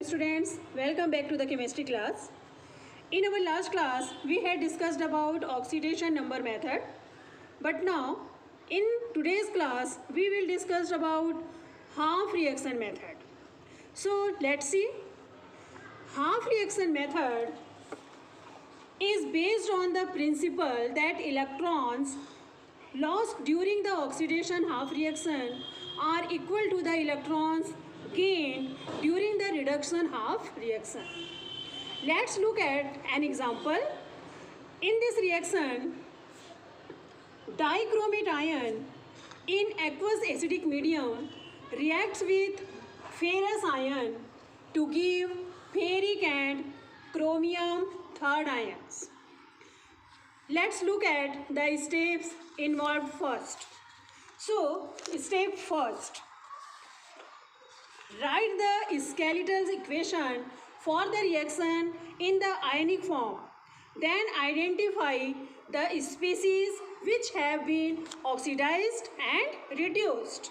students, welcome back to the chemistry class. In our last class, we had discussed about oxidation number method. But now, in today's class, we will discuss about half reaction method. So, let's see. Half reaction method is based on the principle that electrons lost during the oxidation half reaction are equal to the electrons gained during the reduction half reaction. Let's look at an example. In this reaction, dichromate ion in aqueous acidic medium reacts with ferrous ion to give ferric and chromium third ions. Let's look at the steps involved first. So, step first. Write the skeletal equation for the reaction in the ionic form. Then identify the species which have been oxidized and reduced.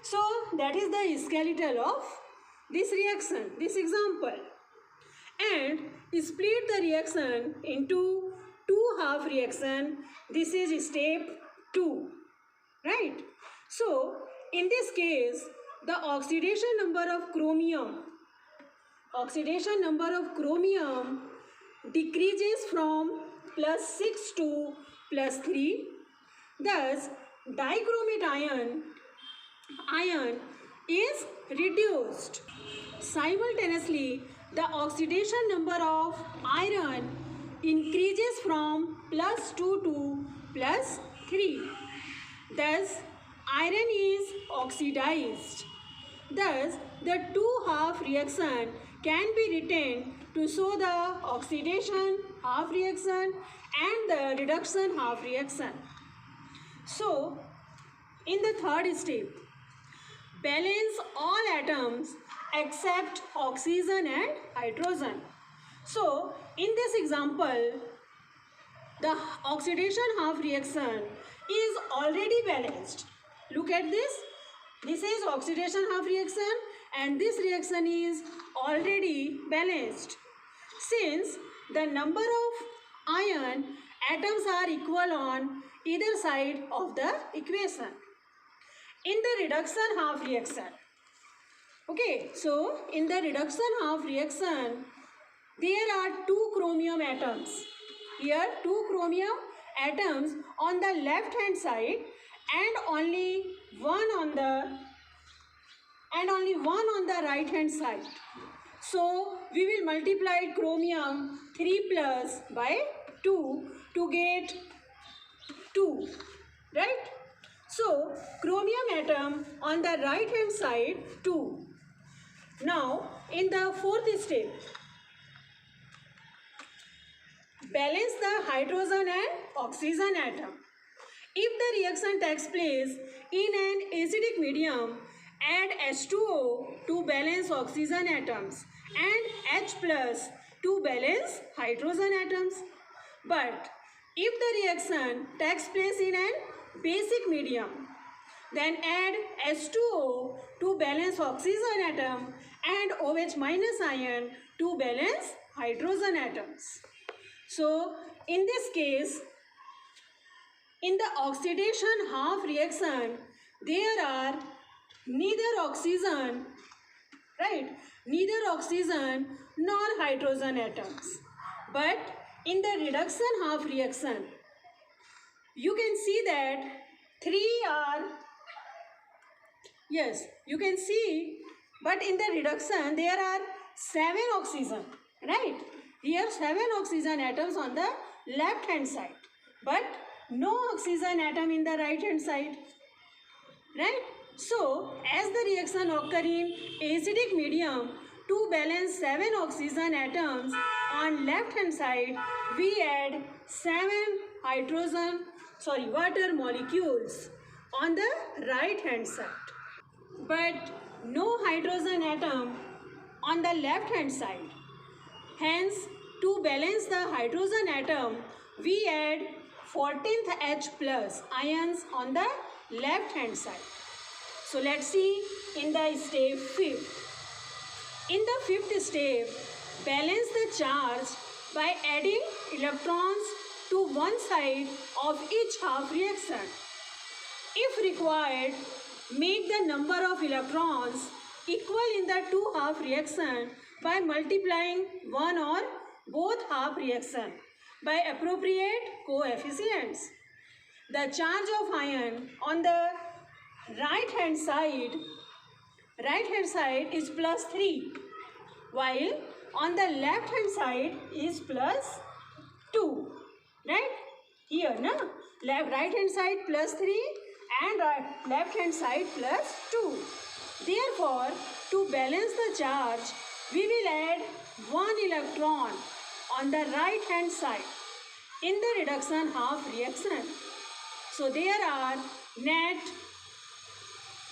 So, that is the skeletal of this reaction, this example. And split the reaction into two half reaction. This is step 2, right? So, in this case, the oxidation number of chromium decreases from +6 to +3. Thus, dichromate ion is reduced. Simultaneously, the oxidation number of iron increases from +2 to +3. Thus, iron is oxidized. Thus, the two half reaction can be written to show the oxidation half reaction and the reduction half reaction. So, in the third step, balance all atoms except oxygen and hydrogen. So, in this example, the oxidation half reaction is already balanced. Look at this. This is oxidation half reaction and this reaction is already balanced. Since the number of iron atoms are equal on either side of the equation. In the reduction half reaction, okay, so in the reduction half reaction, there are two chromium atoms. Here, two chromium atoms on the left hand side and only one on the right hand side. So, we will multiply chromium 3 plus by 2 to get 2, right? So, chromium atom on the right hand side 2. Now, in the fourth step, balance the hydrogen and oxygen atom. If the reaction takes place in an acidic medium, add H2O to balance oxygen atoms and H plus to balance hydrogen atoms. But if the reaction takes place in an basic medium, then add H2O to balance oxygen atom and OH minus ion to balance hydrogen atoms. So, in this case, in the oxidation half reaction, there are neither oxygen nor hydrogen atoms. But in the reduction half reaction, you can see that but in the reduction there are 7 oxygen, right? Here 7 oxygen atoms on the left hand side, but no oxygen atom in the right hand side, right? So, as the reaction occur in acidic medium, to balance 7 oxygen atoms on left hand side, we add 7 water molecules on the right hand side, but no hydrogen atom on the left hand side. Hence, to balance the hydrogen atom, we add 14th H plus ions on the left hand side. So let's see in the step 5th. In the fifth step, balance the charge by adding electrons to one side of each half reaction. If required, make the number of electrons equal in the two half reaction by multiplying one or both half reaction by appropriate coefficients. The charge of ion on the right hand side is plus 3, while on the left hand side is plus 2, right? Here, na? Right hand side plus 3 and left hand side plus 2. Therefore, to balance the charge, we will add one electron on the right hand side in the reduction half reaction. So there are net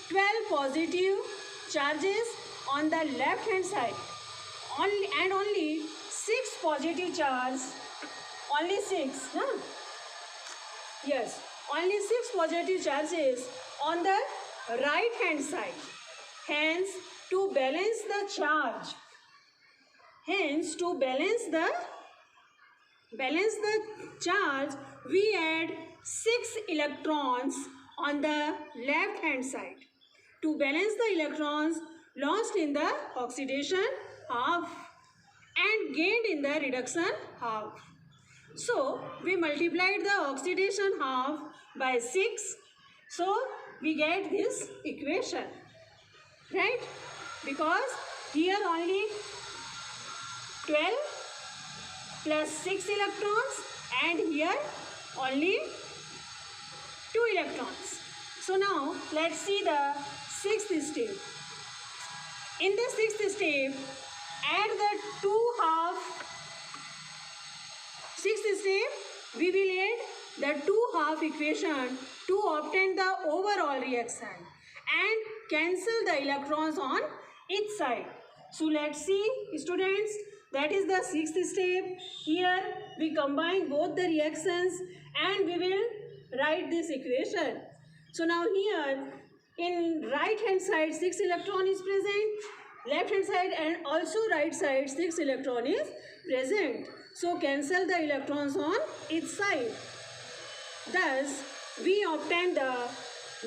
12 positive charges on the left hand side and only 6 positive charges, only 6, no? Yes, only 6 positive charges on the right hand side. Hence, to balance the charge, we add 6 electrons on the left hand side to balance the electrons lost in the oxidation half and gained in the reduction half. So, we multiplied the oxidation half by 6. So, we get this equation, right? Because here only 12 plus 6 electrons and here only 2 electrons. So, now let's see the sixth step. In the sixth step, add the we will add the two half equation to obtain the overall reaction and cancel the electrons on each side. So let's see, students, that is the sixth step. Here we combine both the reactions and we will write this equation. So now here in right hand side 6 electron is present, left hand side and also right side 6 electron is present. So cancel the electrons on each side. Thus we obtain the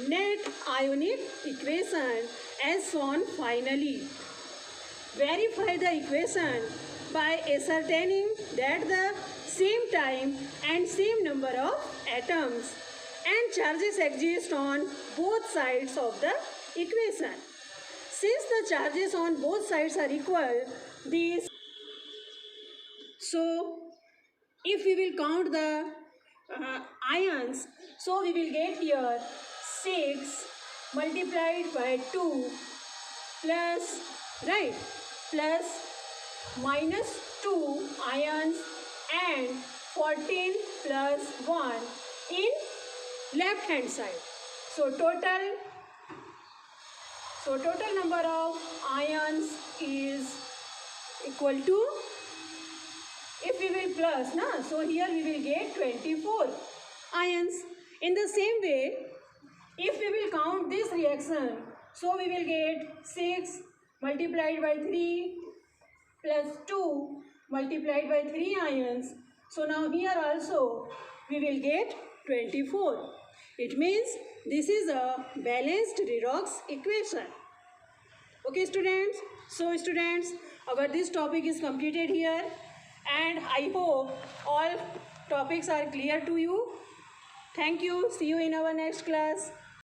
net ionic equation as shown finally. Verify the equation by ascertaining that the same time and same number of atoms and charges exist on both sides of the equation. Since the charges on both sides are equal, so if we will count the ions, so we will get here 6 multiplied by 2 plus, right, plus minus 2 ions and 14 plus 1 in left hand side. So total number of ions is equal to, if we will plus, na, so here we will get 24 ions. In the same way, if we will count this reaction, so we will get 6 multiplied by 3 plus 2 multiplied by 3 ions. So now here also we will get 24. It means this is a balanced redox equation. Okay students, so students, our this topic is completed here and I hope all topics are clear to you. Thank you. See you in our next class.